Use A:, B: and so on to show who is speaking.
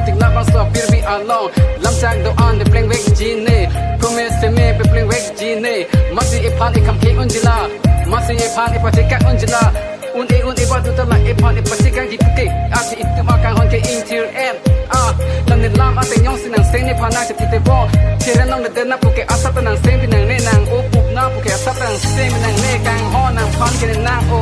A: ting la bang so bir be alone lam chang do on the playing wake gene promise me be playing wake gene masi e phan e kam ke unjila masi e phan e patika unjila un e ba tu ta la e phan e patika gi ke ati it ma kan hon ke intir em lam ne lam ate nyong sin nang seng ne phana se te bo chera nong de na pu ke asat nang seng bi nang ne nang o pup na pu ke asat nang seng bi nang ne kang ho nang phan ke nang o